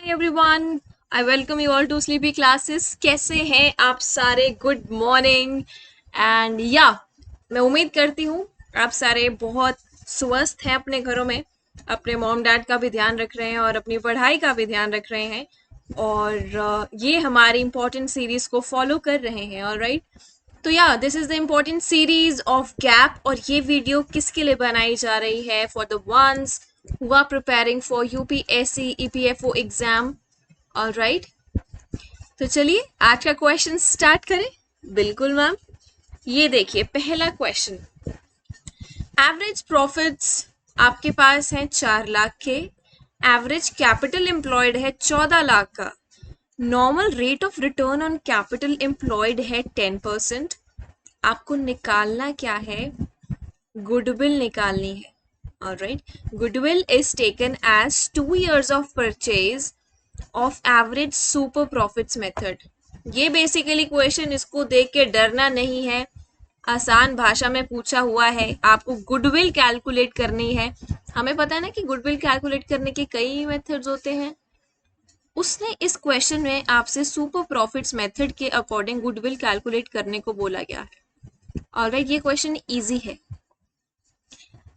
Hi everyone, I welcome you all to sleepy classes. कैसे हैं आप सारे? Good morning. एंड या मैं उम्मीद करती हूँ आप सारे बहुत स्वस्थ हैं, अपने घरों में अपने मॉम डैड का भी ध्यान रख रहे हैं और अपनी पढ़ाई का भी ध्यान रख रहे हैं और ये हमारी इम्पोर्टेंट सीरीज को फॉलो कर रहे हैं। ऑलराइट, तो या this is the important series of gap और ये वीडियो किसके लिए बनाई जा रही है? For the ones who are preparing for UPSC EPFO exam. Alright, तो चलिए आज का क्वेश्चन स्टार्ट करें। बिल्कुल मैम, ये देखिए पहला क्वेश्चन। एवरेज प्रॉफिट्स आपके पास है 4 लाख के, एवरेज कैपिटल एम्प्लॉयड है 14 लाख का, normal rate of return on capital employed है 10%। आपको निकालना क्या है? गुडविल निकालनी है। Alright, goodwill is taken as 2 years of purchase of average super profits method। ये बेसिकली क्वेश्चन, इसको देख के डरना नहीं है, आसान भाषा में पूछा हुआ है। आपको गुडविल कैलकुलेट करनी है। हमें पता है ना कि गुडविल कैलकुलेट करने के कई मेथड्स होते हैं। उसने इस क्वेश्चन में आपसे सुपर प्रॉफिट्स मेथड के अकॉर्डिंग गुडविल कैलकुलेट करने को बोला गया है। ऑलराइट, ये क्वेश्चन इजी है।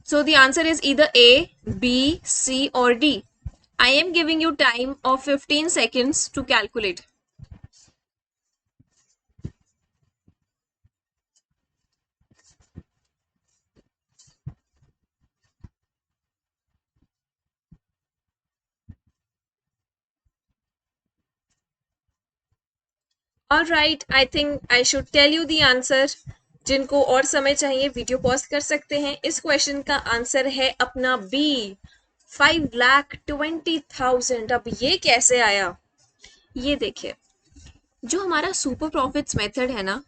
So the answer is either A, B, C or D. I am giving you time of 15 seconds to calculate. Alright, I think I should tell you the answer. जिनको और समय चाहिए video pause कर सकते हैं। इस question का answer है अपना बी, 5,20,000। अब ये कैसे आया? ये देखिए, जो हमारा सुपर प्रॉफिट्स मेथड है ना,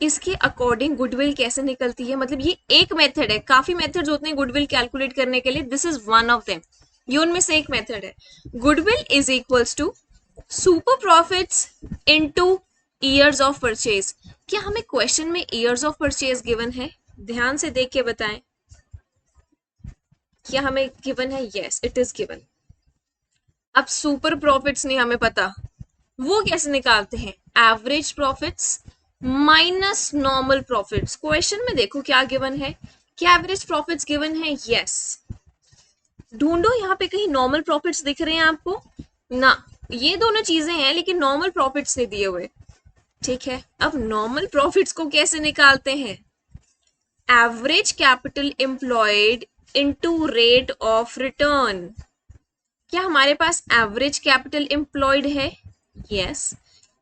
इसके अकॉर्डिंग गुडविल कैसे निकलती है। मतलब ये एक मेथड है, काफी मेथड्स होते हैं गुडविल कैलकुलेट करने के लिए, this is one of them. ये उनमें से एक मेथड है। Goodwill is equals to super profits into years of purchase. क्या हमें क्वेश्चन में ईयर्स ऑफ परचेज गिवन है? ध्यान से देख के बताएं, क्या हमें गिवन है? Yes, it is given. अब सुपर प्रॉफिट्स नहीं हमें पता, वो कैसे निकालते हैं? Average profits minus normal profits. Question में देखो क्या गिवन है, क्या एवरेज प्रॉफिट्स गिवन है? यस। ढूंढो यहाँ पे कहीं नॉर्मल प्रॉफिट्स दिख रहे हैं आपको ना? ये दोनों चीजें हैं लेकिन नॉर्मल प्रॉफिट्स नहीं दिए हुए। ठीक है, अब नॉर्मल प्रॉफिट्स को कैसे निकालते हैं? Average capital employed into rate of return. क्या हमारे पास एवरेज कैपिटल एम्प्लॉयड है? यस।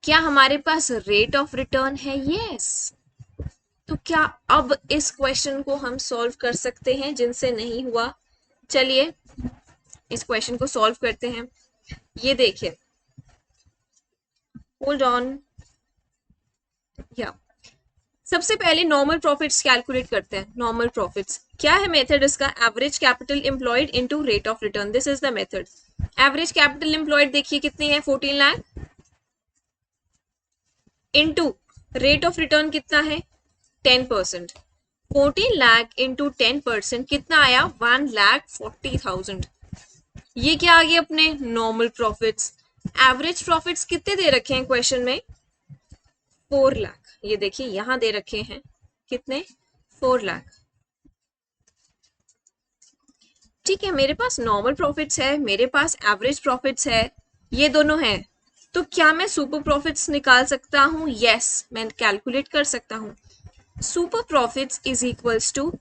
क्या हमारे पास रेट ऑफ रिटर्न है? यस। तो क्या अब इस क्वेश्चन को हम सॉल्व कर सकते हैं? जिनसे नहीं हुआ, चलिए इस क्वेश्चन को सॉल्व करते हैं। ये देखिए, होल्ड ऑन। या सबसे पहले नॉर्मल प्रॉफिट्स कैलकुलेट करते हैं। नॉर्मल प्रॉफिट्स क्या है मेथड इसका? Average capital employed into rate of return, this is the method. Average capital employed देखिए कितनी है? 14 lakh, into rate of return कितना है? 10%। 14 लाख इंटू 10% कितना आया? 1,40,000। ये क्या आ गया अपने? Normal profits. एवरेज प्रॉफिट्स कितने दे रखे हैं क्वेश्चन में? 4 लाख। ये देखिए यहां दे रखे हैं कितने? 4 लाख। ठीक है, मेरे पास नॉर्मल प्रॉफिट्स है, मेरे पास एवरेज प्रॉफिट्स है, ये दोनों हैं। तो क्या मैं सुपर प्रॉफिट्स निकाल सकता हूं? यस, मैं कैलकुलेट कर सकता हूं। Super profits is equals to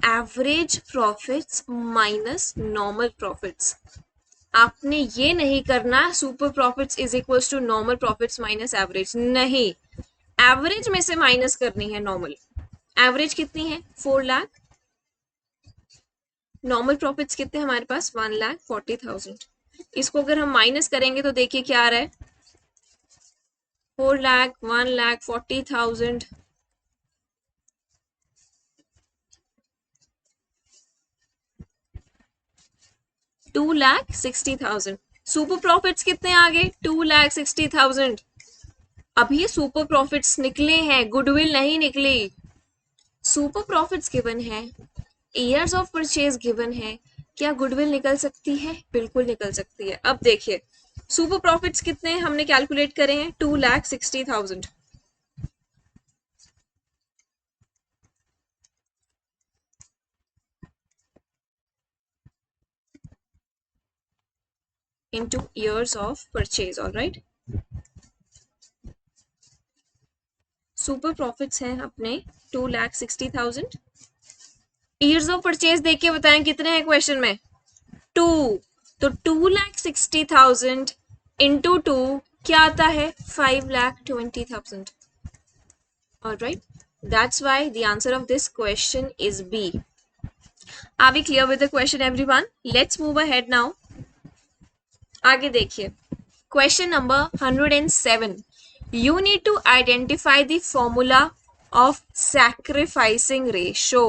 average profits minus normal profits. आपने ये नहीं करना super profits is equals to normal profits minus average, नहीं, एवरेज में से माइनस करनी है नॉर्मल। एवरेज कितनी है? 4 लाख। नॉर्मल प्रॉफिट्स कितने हमारे पास? 1,40,000। इसको अगर हम माइनस करेंगे तो देखिए क्या आ रहा है? 4 लाख, 1,40,000, 2,60,000। सुपर प्रॉफिट्स कितने आ गए? 2,60,000। अभी सुपर प्रॉफिट्स निकले हैं, गुडविल नहीं निकली। सुपर प्रॉफिट्स गिवन है, ईयर्स ऑफ परचेज गिवन है, क्या गुडविल निकल सकती है? बिल्कुल निकल सकती है। अब देखिए सुपर प्रॉफिट्स कितने हमने कैलकुलेट करे हैं? 2,60,000 into years of purchase. all right, super profits हैं अपने 2,60,000. ईयर्स ऑफ परचेज देख के बताएं कितने हैं क्वेश्चन में? 2. तो 2,60,000 इंटू 2 क्या आता है? 5,20,000. all right, that's why the answer of this question is B. Are we clear with the question everyone? Let's move ahead now. आगे देखिए, question number 107. You need to identify the formula of sacrificing ratio.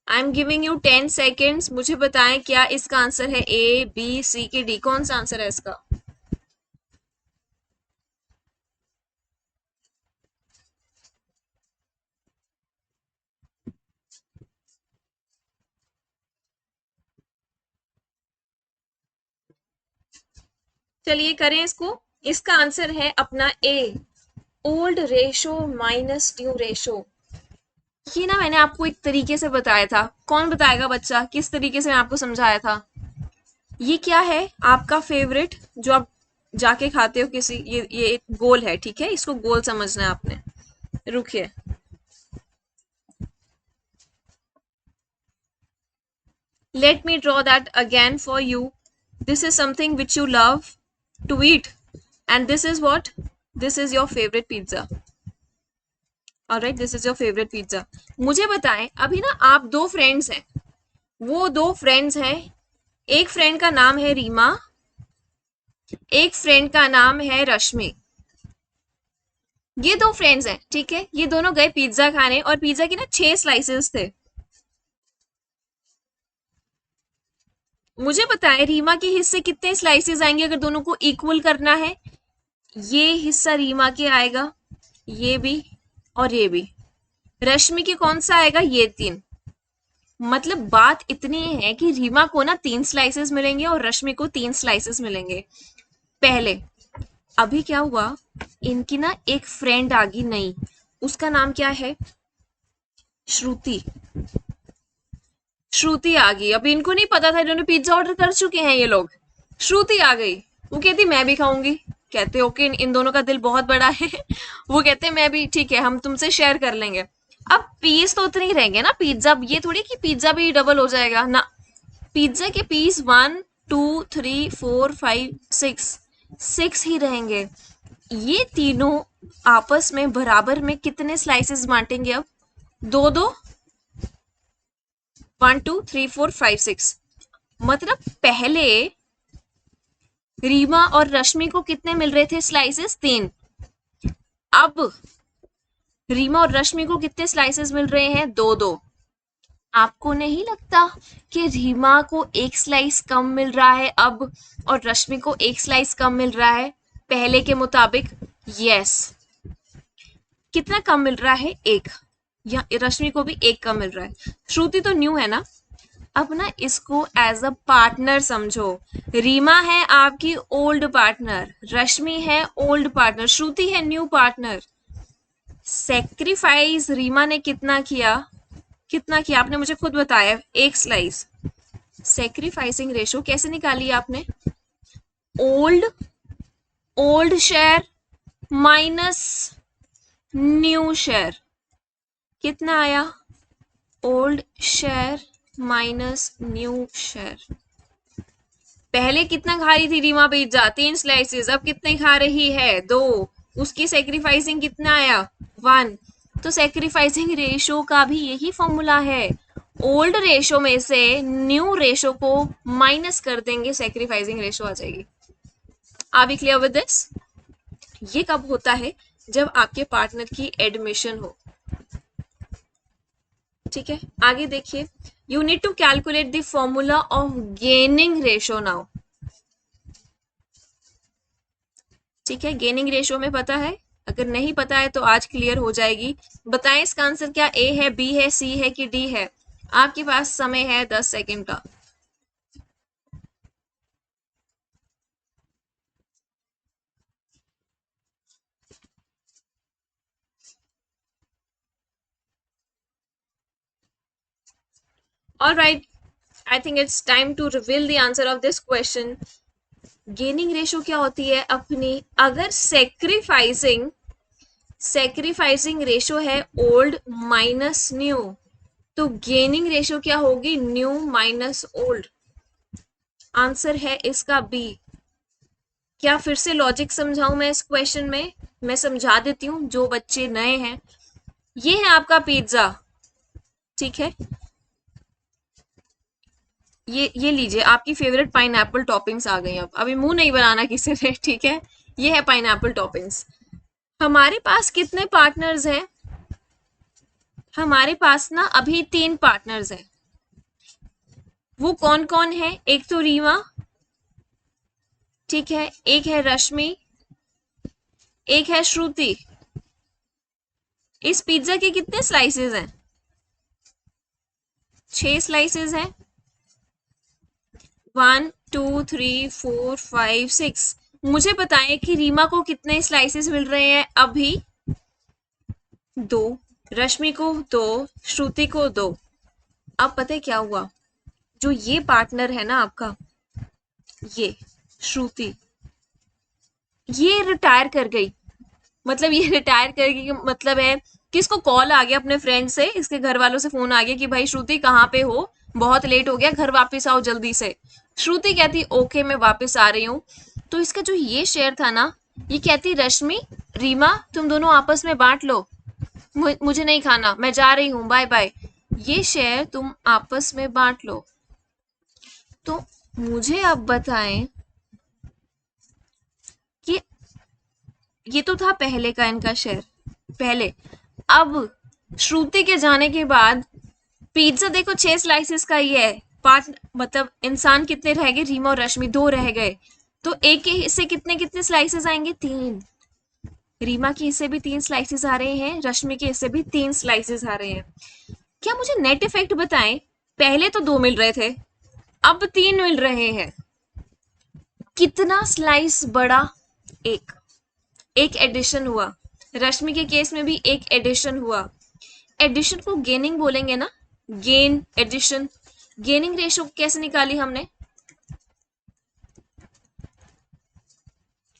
I am giving you 10 seconds. मुझे बताएं क्या इसका answer है ए, B, सी के D? कौन सा आंसर है इसका? चलिए करें इसको. इसका आंसर है अपना A, old ratio minus new ratio. ये ना मैंने आपको एक तरीके से बताया था. कौन बताएगा बच्चा, किस तरीके से मैं आपको समझाया था? ये क्या है? आपका फेवरेट जो आप जाके खाते हो किसी, ये एक गोल है, ठीक है? इसको गोल समझना है आपने. रुकिए, let me draw that again for you. This is something which you love to eat, and this is what? This is your favorite pizza. alright, this is your favorite pizza. मुझे बताएं, अभी ना आप दो फ्रेंड्स हैं. वो दो friends हैं, एक फ्रेंड का नाम है रीमा, एक फ्रेंड का नाम है रश्मि. ये दो फ्रेंड्स हैं, ठीक है? ये दोनों गए पिज्जा खाने, और पिज्जा की ना 6 स्लाइसेस थे. मुझे बताएं रीमा के हिस्से कितने स्लाइसेस आएंगे अगर दोनों को इक्वल करना है? ये हिस्सा रीमा के आएगा, ये भी और ये भी. रश्मि के कौन सा आएगा? ये 3. मतलब बात इतनी है कि रीमा को ना 3 स्लाइसेस मिलेंगे और रश्मि को 3 स्लाइसेस मिलेंगे. पहले अभी क्या हुआ, इनकी ना एक फ्रेंड आ गई नई. उसका नाम क्या है? श्रुति. श्रुति आ गई. अभी इनको नहीं पता था, इन्होंने पिज्जा ऑर्डर कर चुके हैं ये लोग. श्रुति आ गई, वो कहती मैं भी खाऊंगी. कहते ओके, इन दोनों का दिल बहुत बड़ा है. वो कहते मैं भी, ठीक है हम तुमसे शेयर कर लेंगे. अब पीस तो उतने ही रहेंगे ना. पिज्जा ये थोड़ी कि पिज्जा भी डबल हो जाएगा ना. पिज्जा के पीस 1 2 3 4 5 6 ही रहेंगे. ये तीनों आपस में बराबर में कितने स्लाइसेस बांटेंगे? अब 2 1 2 3 4 5 6. मतलब पहले रीमा और रश्मि को कितने मिल रहे थे स्लाइसेस? 3. अब रीमा और रश्मि को कितने स्लाइसेस मिल रहे हैं? 2. आपको नहीं लगता कि रीमा को एक स्लाइस कम मिल रहा है अब, और रश्मि को एक स्लाइस कम मिल रहा है पहले के मुताबिक? यस. कितना कम मिल रहा है? 1. या रश्मि को भी 1 कम मिल रहा है. श्रुति तो न्यू है ना. अब ना इसको एज अ पार्टनर समझो. रीमा है आपकी ओल्ड पार्टनर, रश्मि है ओल्ड पार्टनर, श्रुति है न्यू पार्टनर. सेक्रीफाइस रीमा ने कितना किया? कितना किया आपने मुझे खुद बताया? 1 स्लाइस. सेक्रीफाइसिंग रेशो कैसे निकाली आपने? Old share minus new share. कितना आया? Old share minus new share. पहले कितना खा रही थी रीमा पिज्जा? 3 स्लाइसेस. अब कितने खा रही है? 2. उसकी सेक्रीफाइसिंग कितना आया? 1. तो सेक्रीफाइसिंग रेशो का भी यही फॉर्मूला है. ओल्ड रेशो में से न्यू रेशो को माइनस कर देंगे, सेक्रीफाइसिंग रेशो आ जाएगी. Are we clear with this? ये कब होता है? जब आपके पार्टनर की एडमिशन हो. ठीक है, आगे देखिए. You need to calculate the formula of gaining ratio now. ठीक है, गेनिंग रेशो में पता है? अगर नहीं पता है तो आज क्लियर हो जाएगी. बताएं इसका आंसर क्या ए है, बी है, सी है कि डी है? आपके पास समय है 10 सेकेंड का। All right, I think it's time to reveal the answer of this question. Gaining ratio क्या होती है अपनी, अगर सेक्रीफाइसिंग रेशो है ओल्ड माइनस न्यू, तो गेनिंग रेशो क्या होगी, न्यू माइनस ओल्ड। आंसर है इसका बी। क्या फिर से लॉजिक समझाऊं मैं इस क्वेश्चन में? मैं समझा देती हूँ जो बच्चे नए हैं। ये है आपका पिज्जा, ठीक है। ये लीजिए, आपकी फेवरेट पाइनएप्पल टॉपिंग्स आ गई। अब अभी मुंह नहीं बनाना किसी ने, ठीक है। ये है पाइनएप्पल टॉपिंग्स। हमारे पास कितने पार्टनर्स हैं? हमारे पास ना अभी 3 पार्टनर्स हैं। वो कौन कौन है? एक तो रीमा, ठीक है, एक है रश्मि, एक है श्रुति। इस पिज्जा के कितने स्लाइसेस हैं? 6 स्लाइसेस हैं। 1 2 3 4 5 6। मुझे बताएं कि रीमा को कितने स्लाइसेस मिल रहे हैं अभी? 2। रश्मि को 2, श्रुति को 2। अब पता है क्या हुआ, जो ये पार्टनर है ना आपका, ये श्रुति, ये रिटायर कर गई। मतलब ये रिटायर कर गई मतलब है कि इसको कॉल आ गया अपने फ्रेंड से, इसके घर वालों से फोन आ गया कि भाई श्रुति कहाँ पे हो, बहुत लेट हो गया, घर वापस आओ जल्दी से। श्रुति कहती ओके मैं वापस आ रही हूँ। तो इसका जो ये शेयर था ना, ये कहती रश्मि, रीमा तुम दोनों आपस में बांट लो, मुझे नहीं खाना, मैं जा रही हूँ, बाय बाय। ये शेयर तुम आपस में बांट लो। तो मुझे अब बताएं कि ये तो था पहले का इनका शेयर, पहले। अब श्रुति के जाने के बाद पिज्जा देखो 6 स्लाइसेस का ही है। 5 मतलब इंसान कितने रह गए, रीमा और रश्मि 2 रह गए। तो एक के हिस्से कितने कितने स्लाइसेस आएंगे? 3। रीमा के हिस्से भी 3 स्लाइसेस आ रहे हैं, रश्मि के हिस्से भी 3 स्लाइसेस आ रहे हैं। क्या मुझे नेट इफेक्ट बताएं? पहले तो 2 मिल रहे थे, अब 3 मिल रहे हैं। कितना स्लाइस बढ़ा? एक। एक एडिशन हुआ। रश्मि के केस में भी एक एडिशन हुआ। एडिशन को गेनिंग बोलेंगे ना, गेन एडिशन। गेनिंग रेशो कैसे निकाली हमने?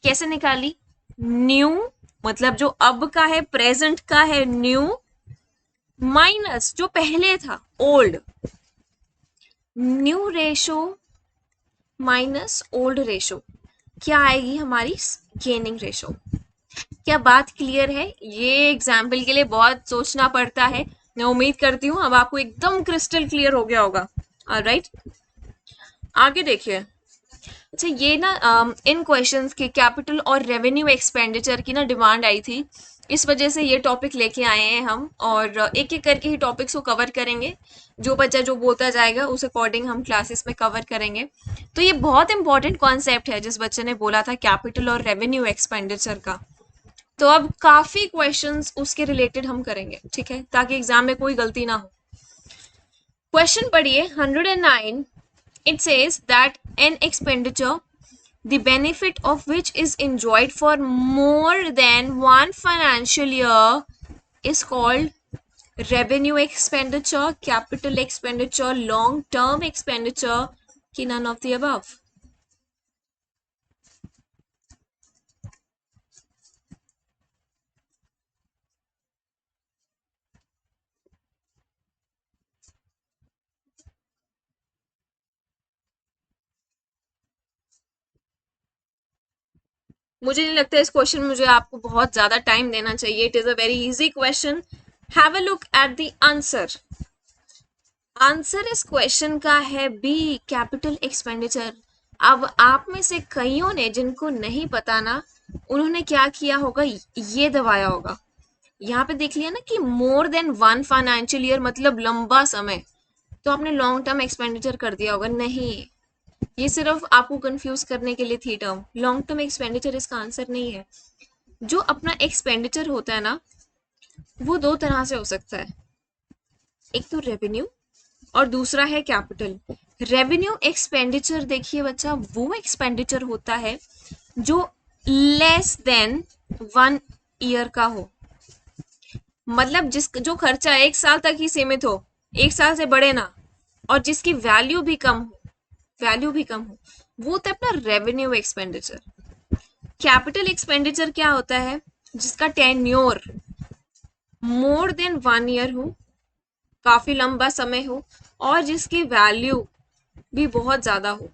कैसे निकाली? न्यू मतलब जो अब का है, प्रेजेंट का है न्यू, माइनस जो पहले था old. New ratio minus old ratio क्या आएगी हमारी? Gaining ratio. क्या बात क्लियर है? ये एग्जाम्पल के लिए बहुत सोचना पड़ता है। मैं उम्मीद करती हूँ अब आपको एकदम क्रिस्टल क्लियर हो गया होगा। ऑलराइट, आगे देखिए। अच्छा, ये ना इन क्वेश्चंस के कैपिटल और रेवेन्यू एक्सपेंडिचर की ना डिमांड आई थी, इस वजह से ये टॉपिक लेके आए हैं हम। और एक एक करके ही टॉपिक्स को कवर करेंगे, जो बच्चा जो बोलता जाएगा उस अकॉर्डिंग हम क्लासेस में कवर करेंगे। तो ये बहुत इंपॉर्टेंट कॉन्सेप्ट है जिस बच्चे ने बोला था कैपिटल और रेवेन्यू एक्सपेंडिचर का। तो अब काफी क्वेश्चंस उसके रिलेटेड हम करेंगे, ठीक है, ताकि एग्जाम में कोई गलती ना हो। क्वेश्चन पढ़िए 109। It says that an expenditure, the benefit of which is enjoyed for more than one financial year, is called revenue expenditure, capital expenditure, long-term expenditure, कि none of the above. मुझे नहीं लगता इस क्वेश्चन में मुझे आपको बहुत ज्यादा टाइम देना चाहिए। It is a very easy question. Have a look at the answer. Answer इस क्वेश्चन का है बी, कैपिटल एक्सपेंडिचर। अब आप में से कईयों ने जिनको नहीं पता ना, उन्होंने क्या किया होगा, ये दबाया होगा। यहाँ पे देख लिया ना कि मोर देन 1 फाइनेंशियल ईयर मतलब लंबा समय, तो आपने लॉन्ग टर्म एक्सपेंडिचर कर दिया होगा। नहीं, ये सिर्फ आपको कंफ्यूज करने के लिए थी टर्म। लॉन्ग टर्म एक्सपेंडिचर इसका आंसर नहीं है। जो अपना एक्सपेंडिचर होता है ना, वो 2 तरह से हो सकता है। एक तो रेवेन्यू, और दूसरा है कैपिटल। रेवेन्यू एक्सपेंडिचर देखिए बच्चा, वो एक्सपेंडिचर होता है जो लेस देन 1 ईयर का हो, मतलब जिस जो खर्चा 1 साल तक ही सीमित हो, 1 साल से बड़े ना, और जिसकी वैल्यू भी कम हो, वो होता है अपना रेवेन्यू एक्सपेंडिचर। कैपिटल एक्सपेंडिचर क्या होता है? जिसका टेन्योर मोर देन 1 ईयर हो, काफी लंबा समय हो, और जिसकी वैल्यू भी बहुत ज्यादा हो,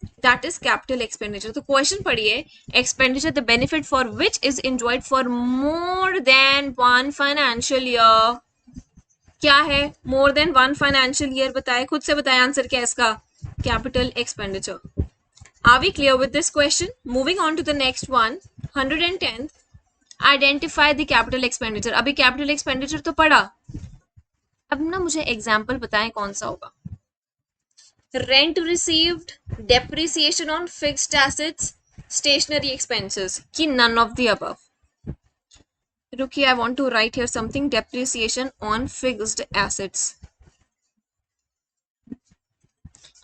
दैट इज कैपिटल एक्सपेंडिचर। तो क्वेश्चन पढ़िए, expenditure the benefit for which is enjoyed for more than 1 financial year. क्या है मोर देन 1 फाइनेंशियल ईयर? बताए, खुद से बताए आंसर क्या है इसका? Capital expenditure. Are we clear with this question? Moving on to the next one, 110th, identify the capital expenditure. अभी कैपिटल एक्सपेंडिचर तो पढ़ा, अब ना मुझे एग्जाम्पल बताएं कौन सा होगा। Rent received, depreciation on fixed assets, stationery expenses, कि नन ऑफ द अबव? रुकिए, I want to write here something, depreciation on fixed assets.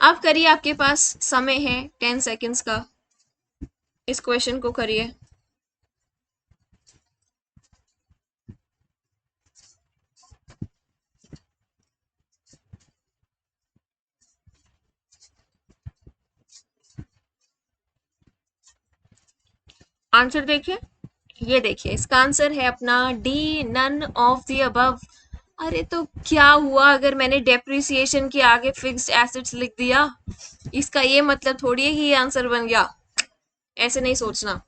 आप करिए, आपके पास समय है 10 सेकेंड्स का, इस क्वेश्चन को करिए। आंसर देखिए, ये देखिए, इसका आंसर है अपना D, none of the above. अरे तो क्या हुआ अगर मैंने डेप्रिसिएशन के आगे फिक्स्ड एसेट्स लिख दिया? इसका ये मतलब थोड़ी है कि ये आंसर बन गया, ऐसे नहीं सोचना।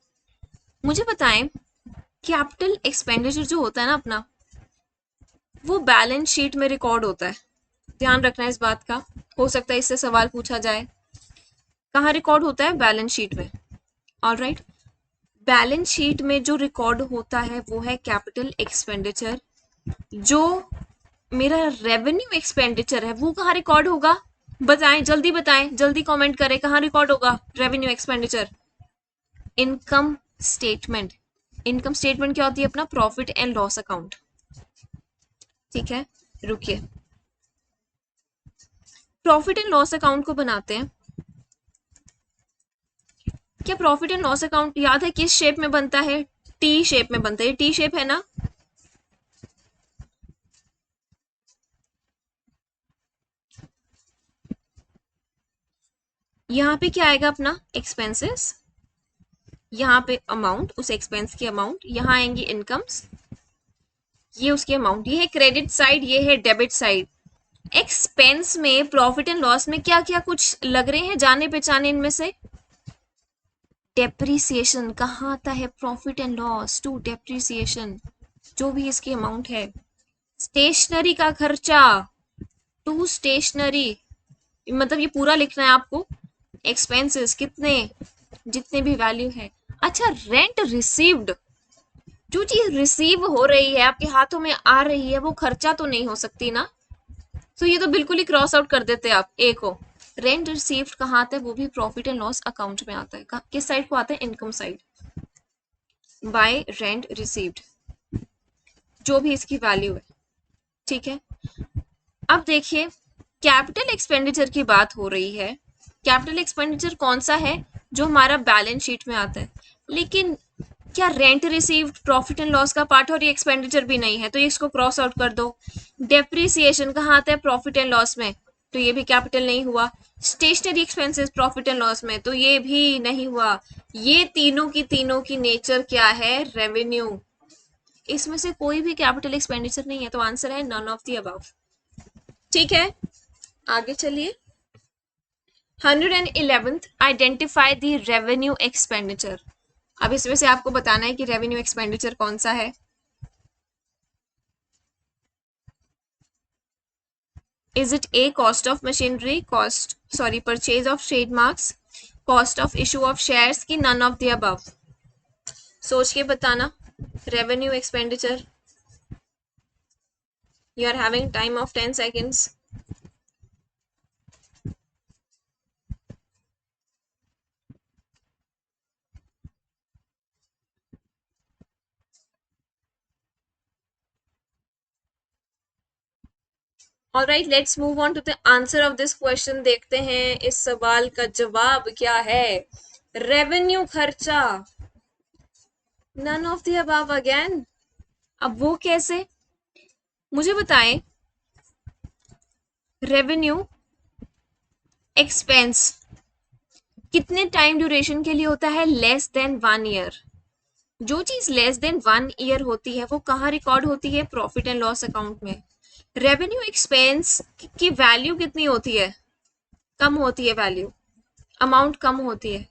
मुझे बताएं, कैपिटल एक्सपेंडिचर जो होता है ना अपना, वो बैलेंस शीट में रिकॉर्ड होता है, ध्यान रखना इस बात का, हो सकता है इससे सवाल पूछा जाए। कहाँ रिकॉर्ड होता है? बैलेंस शीट में। ऑलराइट, बैलेंस शीट में जो रिकॉर्ड होता है वो है कैपिटल एक्सपेंडिचर। जो मेरा रेवेन्यू एक्सपेंडिचर है वो कहाँ रिकॉर्ड होगा? बताएं, जल्दी बताएं, जल्दी कमेंट करें, कहाँ रिकॉर्ड होगा revenue expenditure? Income statement. Income statement क्या होती है? अपना प्रॉफिट एंड लॉस अकाउंट। ठीक है, रुकिए, प्रॉफिट एंड लॉस अकाउंट को बनाते हैं। क्या प्रॉफिट एंड लॉस अकाउंट याद है किस शेप में बनता है? टी शेप में बनता है, टी शेप है ना? यहाँ पे क्या आएगा? अपना एक्सपेंसेस, यहाँ पे अमाउंट, उस एक्सपेंस की अमाउंट, यहाँ आएंगी इनकम्स, ये उसकी अमाउंट, ये है क्रेडिट साइड, ये है डेबिट साइड। एक्सपेंस में, प्रॉफिट एंड लॉस में क्या क्या कुछ लग रहे हैं जाने पहचाने इनमें से? डेप्रिसिएशन कहाँ आता है? Profit and loss to depreciation, जो भी इसकी अमाउंट है। स्टेशनरी का खर्चा टू स्टेशनरी, मतलब ये पूरा लिखना है आपको, एक्सपेंसेस कितने, जितने भी वैल्यू है। अच्छा, रेंट रिसीव्ड, जो चीज रिसीव हो रही है, आपके हाथों में आ रही है, वो खर्चा तो नहीं हो सकती ना, तो ये तो बिल्कुल ही क्रॉस आउट कर देते आप ए को। रेंट रिसीव्ड कहाँ आता है? वो भी प्रॉफिट एंड लॉस अकाउंट में आता है। किस साइड को आता है? Income side, bye rent received, जो भी इसकी वैल्यू है। ठीक है, अब देखिए, कैपिटल एक्सपेंडिचर की बात हो रही है। कैपिटल एक्सपेंडिचर कौन सा है? जो हमारा बैलेंस शीट में आता है। लेकिन क्या rent received profit and loss का पार्ट और ये एक्सपेंडिचर भी नहीं है, तो ये इसको क्रॉस आउट कर दो। डेप्रिसिएशन कहाँ आता है? प्रॉफिट एंड लॉस में, तो ये भी कैपिटल नहीं हुआ। Stationery expenses profit and loss में, तो ये भी नहीं हुआ। ये तीनों की नेचर क्या है? रेवेन्यू। इसमें से कोई भी कैपिटल एक्सपेंडिचर नहीं है, तो आंसर है नन ऑफ द अबव। ठीक है, आगे चलिए। 111th, identify the revenue expenditure. अब इसमें से आपको बताना है कि रेवेन्यू एक्सपेंडिचर कौन सा है। Is it a cost of machinery, cost, sorry, purchase of trademarks, cost of issue of shares, की नन ऑफ द अबव? सोच के बताना। Revenue expenditure, you are having time of 10 seconds. Alright, let's move on to the answer of this question. देखते हैं इस सवाल का जवाब क्या है। रेवेन्यू खर्चा, none of the above again. अब वो कैसे, मुझे बताएं। रेवेन्यू एक्सपेंस कितने टाइम ड्यूरेशन के लिए होता है? Less than 1 year. जो चीज लेस देन 1 ईयर होती है वो कहाँ रिकॉर्ड होती है? प्रॉफिट एंड लॉस अकाउंट में। रेवेन्यू एक्सपेंस की वैल्यू कितनी होती है? कम होती है वैल्यू, अमाउंट कम होती है।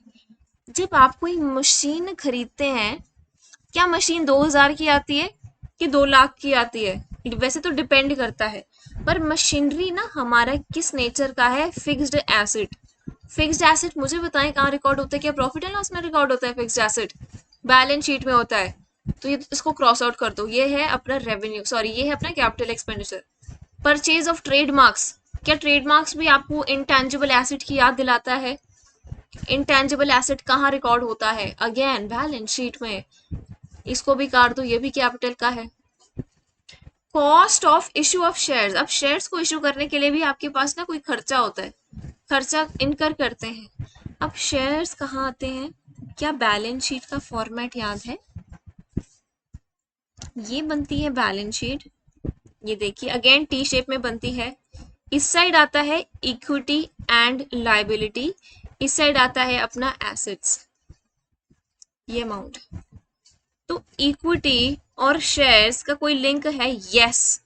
जब आप कोई मशीन खरीदते हैं, क्या मशीन 2,000 की आती है कि 2 लाख की आती है? वैसे तो डिपेंड करता है, पर मशीनरी ना हमारा किस नेचर का है? Fixed asset. फिक्स्ड एसेट मुझे बताएं कहाँ रिकॉर्ड होता है? क्या प्रॉफिट एंड लॉस में रिकॉर्ड होता है फिक्स्ड एसेट? बैलेंस शीट में होता है। तो ये इसको क्रॉस आउट कर दो, ये है अपना रेवेन्यू, सॉरी ये है अपना capital expenditure. Purchase of trademarks, क्या ट्रेडमार्क्स भी आपको इंटेंजिबल एसेट की याद दिलाता है? इंटेंजिबल एसेट कहाँ रिकॉर्ड होता है? अगेन बैलेंस शीट में। इसको भी काट दो, ये भी कैपिटल का है। Cost of issue of shares, अब शेयर्स को इशू करने के लिए भी आपके पास ना कोई खर्चा होता है, खर्चा इनकर करते हैं। अब शेयर्स कहाँ आते हैं? क्या बैलेंस शीट का फॉर्मेट याद है? ये बनती है बैलेंस शीट, ये देखिए अगेन टी शेप में बनती है। इस साइड आता है इक्विटी एंड लाइबिलिटी, इस साइड आता है अपना एसेट्स, ये अमाउंट। तो इक्विटी और शेयर्स का कोई लिंक है? यस,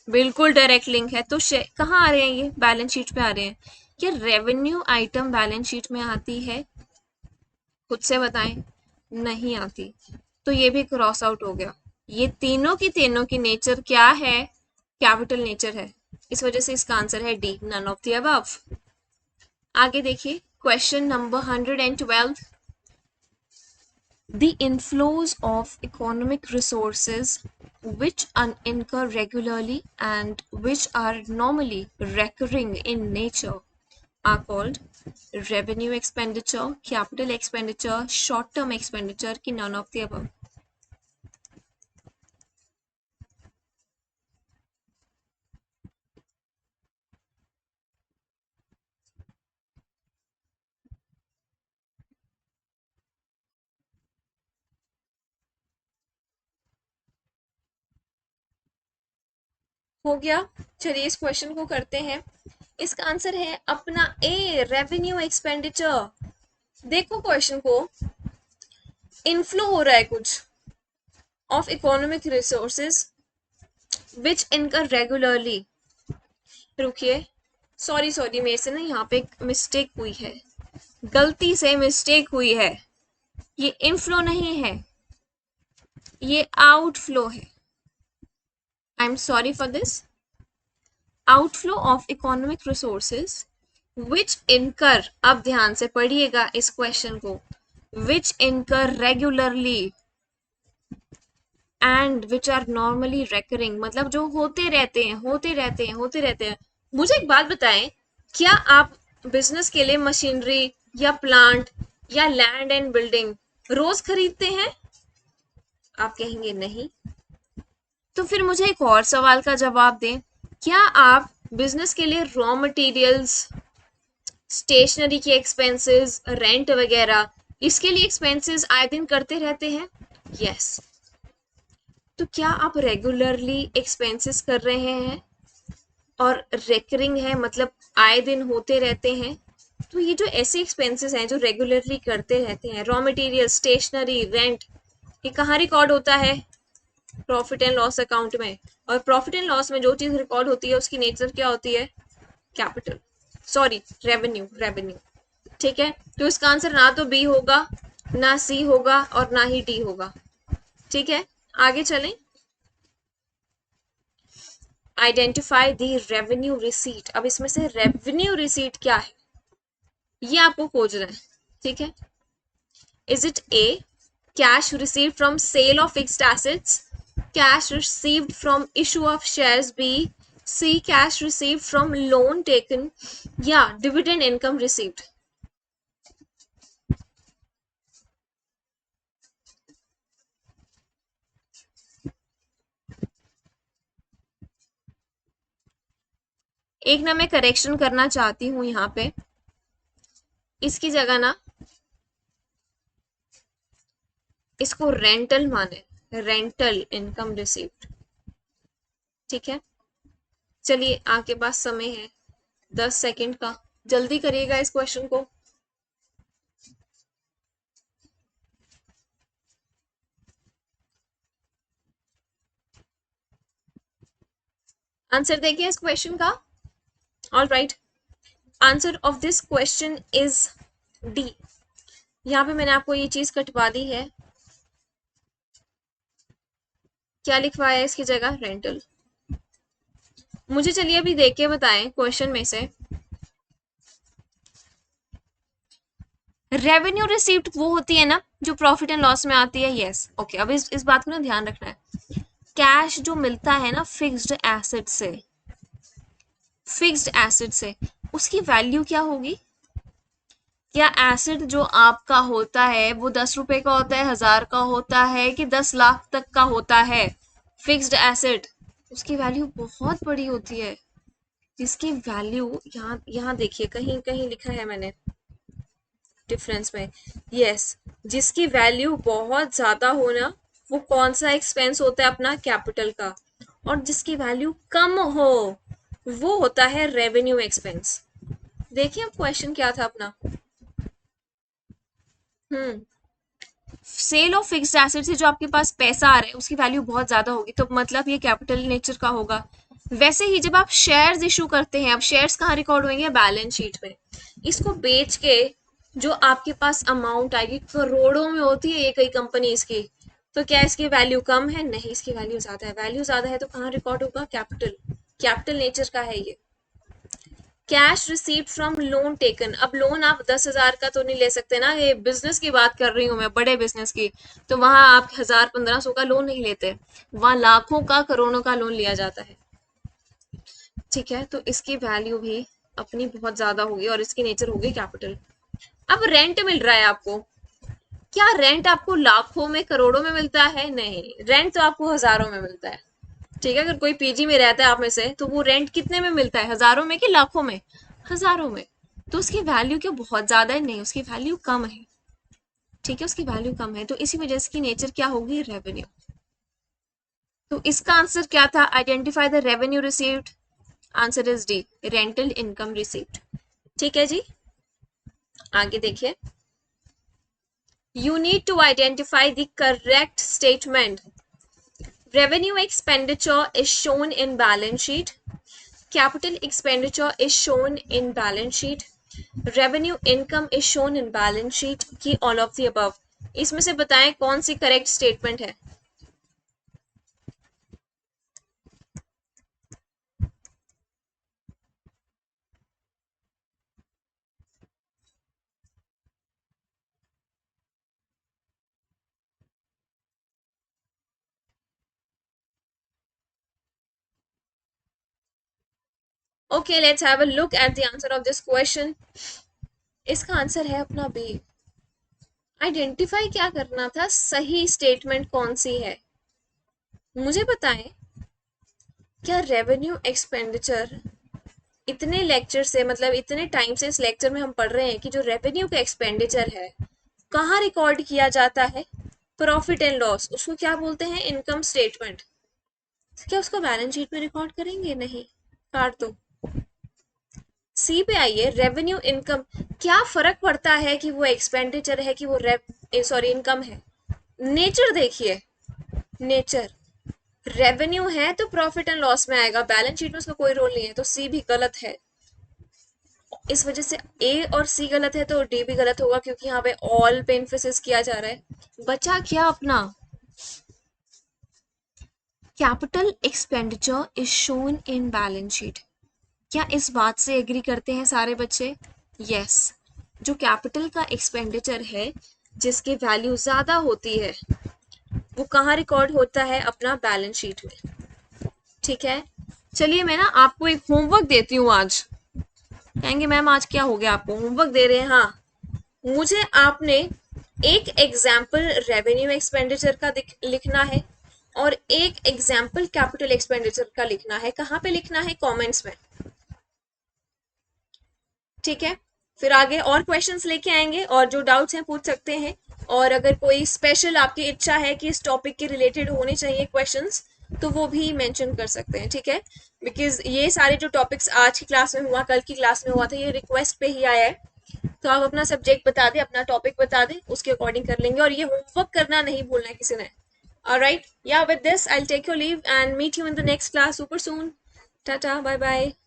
बिल्कुल डायरेक्ट लिंक है। तो कहाँ आ रहे हैं? ये बैलेंस शीट पे आ रहे हैं। क्या रेवेन्यू आइटम बैलेंस शीट में आती है? खुद से बताएं, नहीं आती। तो ये भी क्रॉस आउट हो गया। ये तीनों की नेचर क्या है? कैपिटल नेचर है। इस वजह से इसका आंसर है D, none of the above. आगे देखिए question number 112। The inflows of economic resources which incur regularly and which are normally recurring in nature are called revenue expenditure, capital expenditure, short term expenditure की none of the above। हो गया, चलिए इस question को करते हैं। इसका answer है अपना ए, रेवेन्यू एक्सपेंडिचर। देखो क्वेश्चन को, इनफ्लो हो रहा है कुछ of economic resources which incur regularly. रुकिए, सॉरी सॉरी, मेरे से ना यहाँ पे एक मिस्टेक हुई है, गलती से मिस्टेक हुई है। ये इनफ्लो नहीं है, ये आउटफ्लो है। I am sorry for this. Outflow of economic resources which इनकर, अब ध्यान से पढ़िएगा इस क्वेश्चन को, which incur regularly and which are normally recurring, मतलब जो होते रहते हैं होते रहते हैं होते रहते हैं। मुझे एक बात बताएं, क्या आप बिजनेस के लिए मशीनरी या प्लांट या लैंड एंड बिल्डिंग रोज खरीदते हैं? आप कहेंगे नहीं। तो फिर मुझे एक और सवाल का जवाब दें, क्या आप बिजनेस के लिए रॉ मटेरियल्स, स्टेशनरी के एक्सपेंसेस, रेंट वगैरह, इसके लिए एक्सपेंसेस आए दिन करते रहते हैं? यस। तो क्या आप रेगुलरली एक्सपेंसेस कर रहे हैं और रेकरिंग है, मतलब आए दिन होते रहते हैं? तो ये जो ऐसे एक्सपेंसेस हैं जो रेगुलरली करते रहते हैं, रॉ मटेरियल, स्टेशनरी, रेंट, ये कहाँ रिकॉर्ड होता है? प्रॉफिट एंड लॉस अकाउंट में। और प्रॉफिट एंड लॉस में जो चीज रिकॉर्ड होती है उसकी नेचर क्या होती है? Capital, sorry revenue, revenue. ठीक है, तो इसका आंसर ना तो बी होगा, ना सी होगा और ना ही डी होगा। ठीक है, आगे चलें। Identify the revenue receipt. अब इसमें से रेवेन्यू रिसीट क्या है ये आपको खोजना है। ठीक है, is it a cash received from sale of fixed assets, cash received from issue of shares, B C cash received from loan taken, या डिविडेंड इनकम रिसीव्ड? एक ना मैं करेक्शन करना चाहती हूँ यहाँ पे, इसकी जगह ना इसको रेंटल माने, रेंटल इनकम रिसीव्ड। ठीक है, चलिए आपके पास समय है 10 सेकंड का, जल्दी करिएगा इस क्वेश्चन को। आंसर देखिए इस क्वेश्चन का। All right, answer of this question is D. यहाँ पे मैंने आपको ये चीज कटवा दी है, क्या लिखवाया है इसकी जगह, रेंटल। मुझे चलिए अभी देख के बताएं क्वेश्चन में से, रेवेन्यू रिसीव्ड वो होती है ना जो प्रॉफिट एंड लॉस में आती है। यस ओके, अब इस बात को ना ध्यान रखना है। कैश जो मिलता है ना फिक्स्ड एसेट से, फिक्स्ड एसेट से, उसकी वैल्यू क्या होगी? क्या एसेट जो आपका होता है वो 10 रुपए का होता है, 1000 का होता है, कि 10 लाख तक का होता है? फिक्स्ड एसेट, उसकी वैल्यू बहुत बड़ी होती है, जिसकी वैल्यू यहाँ यहाँ देखिए कहीं कहीं लिखा है मैंने डिफरेंस में। यस, जिसकी वैल्यू बहुत ज्यादा होना, वो कौन सा एक्सपेंस होता है अपना, कैपिटल का। और जिसकी वैल्यू कम हो वो होता है रेवेन्यू एक्सपेंस। देखिए अब क्वेश्चन क्या था अपना। हम्म, सेल ऑफ फिक्स्ड एसेट से जो आपके पास पैसा आ रहा है उसकी वैल्यू बहुत ज्यादा होगी, तो मतलब ये कैपिटल नेचर का होगा। वैसे ही जब आप शेयर्स इशू करते हैं, अब शेयर्स कहाँ रिकॉर्ड होंगे, बैलेंस शीट में। इसको बेच के जो आपके पास अमाउंट आएगी, करोड़ों में होती है ये कई कंपनीज की, तो क्या इसकी वैल्यू कम है? नहीं, इसकी वैल्यू ज्यादा है। वैल्यू ज्यादा है तो कहाँ रिकॉर्ड होगा, कैपिटल। कैपिटल नेचर का है ये। Cash received from loan taken, अब लोन आप 10,000 का तो नहीं ले सकते ना, ये बिजनेस की बात कर रही हूँ मैं, बड़े बिजनेस की, तो वहां आप 1000-1500 का लोन नहीं लेते, वहां लाखों का, करोड़ों का लोन लिया जाता है। ठीक है, तो इसकी वैल्यू भी अपनी बहुत ज्यादा होगी और इसकी नेचर होगी कैपिटल। अब रेंट मिल रहा है आपको, क्या रेंट आपको लाखों में, करोड़ों में मिलता है? नहीं, रेंट तो आपको हजारों में मिलता है। ठीक है, अगर कोई पीजी में रहता है आप में से, तो वो रेंट कितने में मिलता है, हजारों में कि लाखों में? हजारों में। तो उसकी वैल्यू क्या बहुत ज्यादा है? नहीं, उसकी वैल्यू कम है। ठीक है, उसकी वैल्यू कम है, तो इसी वजह से की नेचर क्या होगी, रेवेन्यू। तो इसका आंसर क्या था, identify the revenue received. Answer is D, rental income received. ठीक है जी, आगे देखिए। You need to identify the correct statement. Revenue expenditure is shown in balance sheet. Capital expenditure is shown in balance sheet. Revenue income is shown in balance sheet की all of the above। इसमें से बताएं कौन C correct statement है। Okay, let's have a look at the answer of this question। इसका answer है अपना B. Identify क्या करना था, सही स्टेटमेंट कौन सी है। मुझे बताएं, क्या रेवेन्यू एक्सपेंडिचर, इतने लेक्चर से, मतलब इतने टाइम से इस लेक्चर में हम पढ़ रहे हैं कि जो रेवेन्यू का एक्सपेंडिचर है कहाँ रिकॉर्ड किया जाता है, प्रॉफिट एंड लॉस, उसको क्या बोलते हैं, इनकम स्टेटमेंट। क्या उसको बैलेंस शीट में रिकॉर्ड करेंगे? नहीं, काट दो। सी पे आइए, रेवेन्यू इनकम, क्या फर्क पड़ता है कि वो एक्सपेंडिचर है कि वो सॉरी इनकम है। नेचर देखिए, नेचर, रेवेन्यू है तो प्रॉफिट एंड लॉस में आएगा, बैलेंस शीट में उसका कोई रोल नहीं है, तो सी भी गलत है। इस वजह से ए और सी गलत है तो डी भी गलत होगा, क्योंकि यहाँ पे ऑल पे एम्फेसिस किया जा रहा है। बचा क्या अपना, capital expenditure is shown in balance sheet. क्या इस बात से एग्री करते हैं सारे बच्चे? यस, जो कैपिटल का एक्सपेंडिचर है जिसकी वैल्यू ज्यादा होती है वो कहाँ रिकॉर्ड होता है, अपना बैलेंस शीट में। ठीक है, चलिए मैं ना आपको एक होमवर्क देती हूँ आज। कहेंगे मैम आज क्या हो गया, आपको होमवर्क दे रहे हैं। हाँ, मुझे आपने एक एग्जाम्पल रेवेन्यू एक्सपेंडिचर का लिखना है और एक एग्जाम्पल कैपिटल एक्सपेंडिचर का लिखना है। कहाँ पे लिखना है, कमेंट्स में। ठीक है, फिर आगे और क्वेश्चंस लेके आएंगे और जो डाउट्स हैं पूछ सकते हैं। और अगर कोई स्पेशल आपकी इच्छा है कि इस टॉपिक के रिलेटेड होने चाहिए क्वेश्चंस, तो वो भी मेंशन कर सकते हैं, ठीक है। बिकॉज ये सारे जो टॉपिक्स आज की क्लास में हुआ, कल की क्लास में हुआ था, ये रिक्वेस्ट पे ही आया है। तो आप अपना सब्जेक्ट बता दें, अपना टॉपिक बता दें, उसके अकॉर्डिंग कर लेंगे। और ये होमवर्क करना नहीं भूलना है किसी ने। Alright, yeah, with this, I'll take your leave and meet you in the next class super soon. Tata, bye bye.